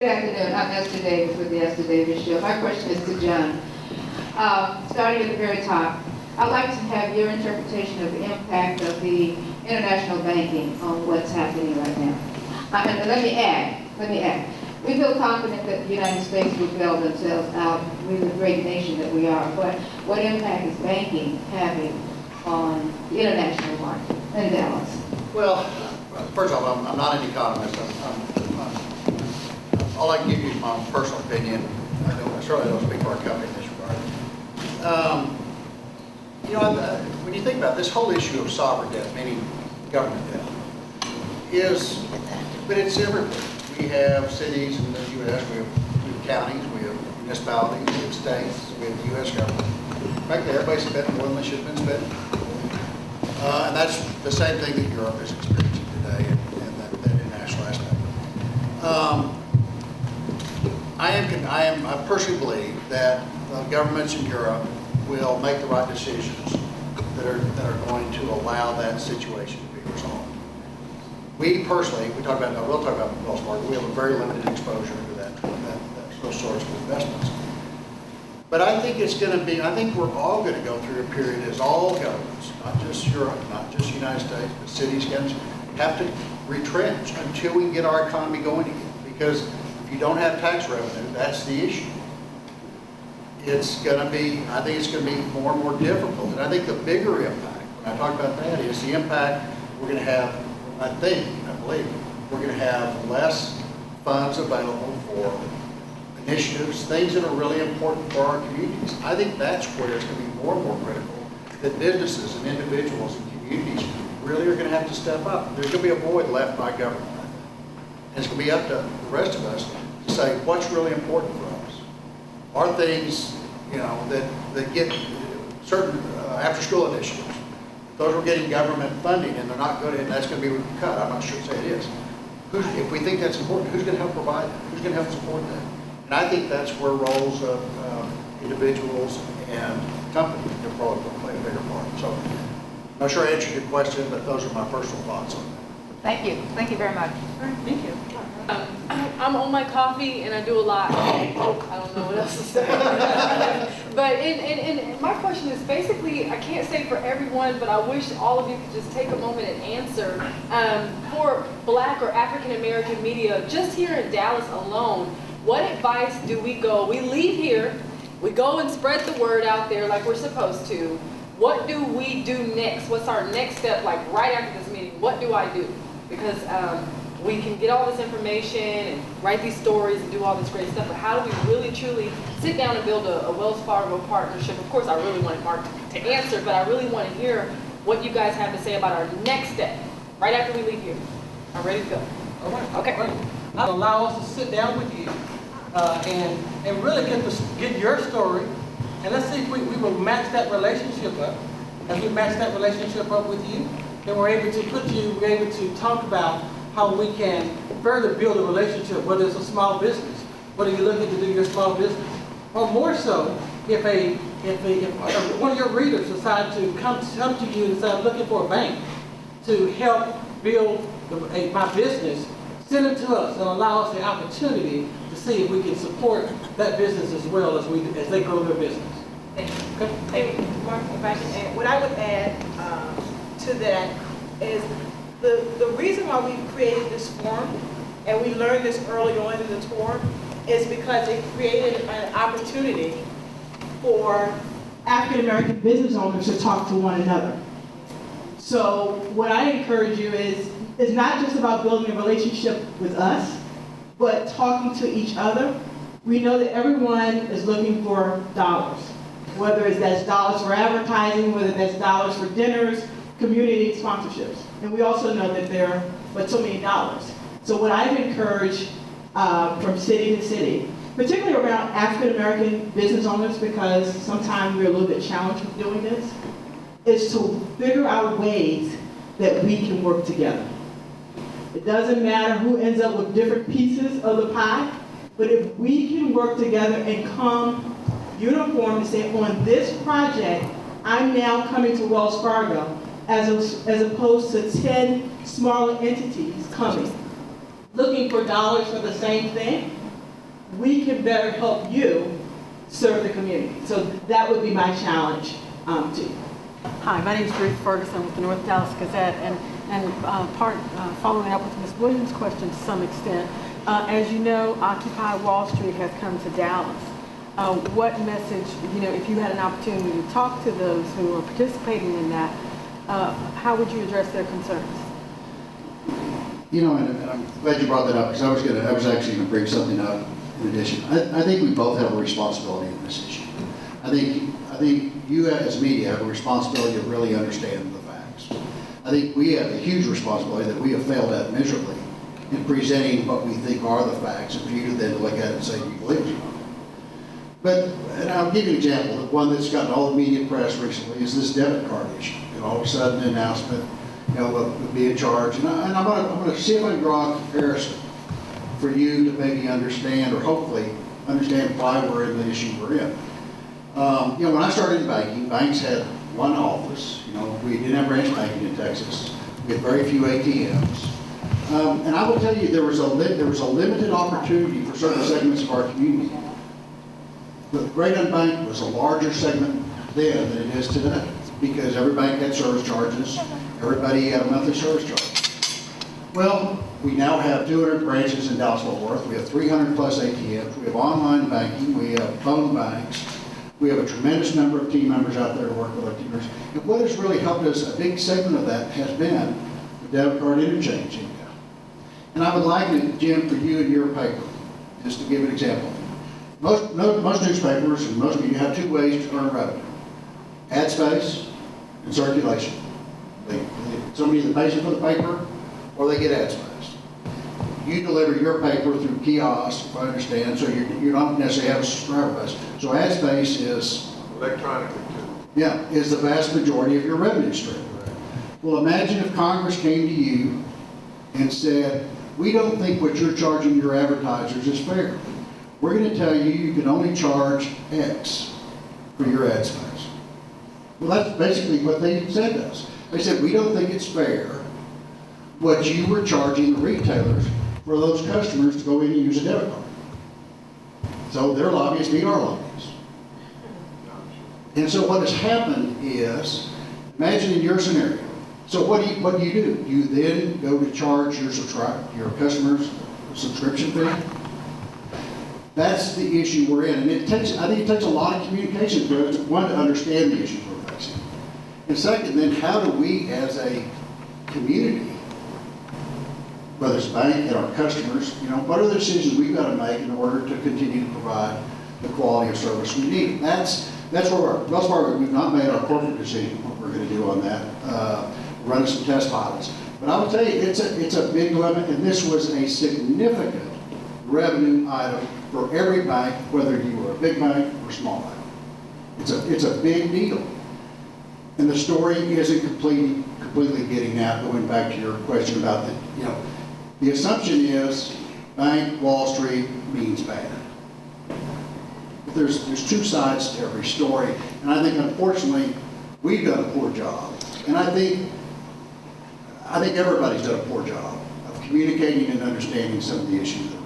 Good afternoon. I'm Esther Davis with the Esther Davis Show. My question is to John. Starting at the very top, I'd like to have your interpretation of the impact of the international banking on what's happening right now. And let me add, we feel confident that the United States will bail themselves out with the great nation that we are, but what impact is banking having on the international market and Dallas? Well, first of all, I'm not an economist. All I can give you is my own personal opinion. I certainly don't speak for our company in this regard. When you think about this whole issue of sovereign debt, meaning government debt, but it's everywhere. We have cities in the U.S., we have counties, we have municipalities, we have states, we have the U.S. government. Frankly, everybody's spending more than they should have been spending. And that's the same thing that Europe is experiencing today in that international aspect. I personally believe that the governments in Europe will make the right decisions that are going to allow that situation to be resolved. We personally, we'll talk about Wells Fargo, we have a very limited exposure to those sorts of investments. But I think I think we're all going to go through a period as all governments, not just Europe, not just the United States, but cities, have to retrench until we can get our economy going again. Because if you don't have tax revenue, that's the issue. I think it's going to be more and more difficult. And I think the bigger impact, when I talk about that, is the impact we're going to have, I believe, we're going to have less funds available for initiatives, things that are really important for our communities. I think that's where it's going to be more and more critical that businesses and individuals and communities really are going to have to step up. There's going to be a void left by government. And it's going to be up to the rest of us to say what's really important for us. Are things, that get certain after-school initiatives. Those are getting government funding and they're not good, and that's going to be cut. I'm not sure to say it is. If we think that's important, who's going to help provide that? Who's going to help support that? And I think that's where roles of individuals and companies can probably play a bigger part. So I'm not sure I answered your question, but those are my personal thoughts on that. Thank you. Thank you very much. Thank you. I'm on my coffee and I do a lot. I don't know what else to say. But and my question is basically, I can't say for everyone, but I wish all of you could just take a moment and answer. For Black or African American media, just here in Dallas alone, what advice do we leave here, we go and spread the word out there like we're supposed to. What do we do next? What's our next step, like right after this meeting? What do I do? Because we can get all this information and write these stories and do all this great stuff, but how do we really truly sit down and build a Wells Fargo partnership? Of course, I really want Mark to answer, but I really want to hear what you guys have to say about our next step, right after we leave here. I'm ready to go. All right. Okay. All right. I'll allow us to sit down with you and really get your story, and let's see if we will match that relationship up. As we match that relationship up with you, then we're able to talk about how we can further build a relationship, whether it's a small business, whether you're looking to do your small business, or more so, if one of your readers decide to come to you and say, I'm looking for a bank to help build my business, send them to us and allow us the opportunity to see if we can support that business as well as they grow their business. Thank you. Okay? Thank you, Mark, if I can add. What I would add to that is the reason why we created this forum, and we learned this early on in the forum, is because it created an opportunity for African American business owners to talk to one another. So what I encourage you is not just about building a relationship with us, but talking to each other. We know that everyone is looking for dollars, whether that's dollars for advertising, whether that's dollars for dinners, community sponsorships. And we also know that there are but so many dollars. So what I've encouraged from city to city, particularly around African American business owners, because sometimes we're a little bit challenged with doing this, is to figure out ways that we can work together. It doesn't matter who ends up with different pieces of the pie, but if we can work together and come uniform and say, on this project, I'm now coming to Wells Fargo, as opposed to 10 smaller entities coming, looking for dollars for the same thing, we can better help you serve the community. So that would be my challenge to you. Hi, my name is Ruth Ferguson with the North Dallas Gazette, and following up with Ms. Williams' question to some extent, as you know, Occupy Wall Street has come to Dallas. What message, if you had an opportunity to talk to those who are participating in that, how would you address their concerns? And I'm glad you brought that up, because I was actually going to bring something up in addition. I think we both have a responsibility in this issue. I think you as media have a responsibility to really understand the facts. I think we have a huge responsibility that we have failed at miserably in presenting what we think are the facts, and for you to then look at it and say, do you believe it or not? But, and I'll give you an example. The one that's gotten all the media press recently is this debit card issue. All of a sudden, an announcement, will be in charge. And I'm going to see if I can draw a comparison for you to maybe understand, or hopefully understand why we're in the issue we're in. When I started in banking, banks had one office. We didn't have branch banking in Texas. We had very few ATMs. And I will tell you, there was a limited opportunity for certain segments of our community. The great unbanked was a larger segment then than it is today, because every bank had service charges. Everybody had a monthly service charge. Well, we now have 200 branches in Dallas-Fort Worth. We have 300 plus ATMs. We have online banking. We have phone banks. We have a tremendous number of team members out there to work with our team members. And what has really helped us, a big segment of that has been the debit card interchange income. And I would like it, Jim, for you and your paper, just to give an example. Most newspapers and most media have two ways to earn revenue: ad space and circulation. Somebody either pays for the paper or they get ad space. You deliver your paper through kiosks, if I understand, so you don't necessarily have a subscriber base. So ad space is electronically too. Yeah, is the vast majority of your revenue stream. Well, imagine if Congress came to you and said, we don't think what you're charging your advertisers is fair. We're going to tell you you can only charge X for your ad space. Well, that's basically what they said to us. They said, we don't think it's fair what you were charging the retailers for those customers to go in and use a debit card. So their lobbyists beat our lobbyists. And so what has happened is, imagine in your scenario. So what do? You then go to charge your customers a subscription fee? That's the issue we're in. And I think it takes a lot of communication for us to, one, to understand the issues we're facing. And second, then how do we as a community, whether it's a bank and our customers, what are the decisions we've got to make in order to continue to provide the quality of service we need? That's where we're at. Wells Fargo, we've not made our corporate decision what we're going to do on that. Running some test pilots. But I will tell you, it's a big limit, and this was a significant revenue item for every bank, whether you were a big bank or a small bank. It's a big deal. And the story isn't completely getting out, going back to your question about the assumption is bank, Wall Street means bad. But there's two sides to every story, and I think unfortunately we've done a poor job. And I think everybody's done a poor job of communicating and understanding some of the issues that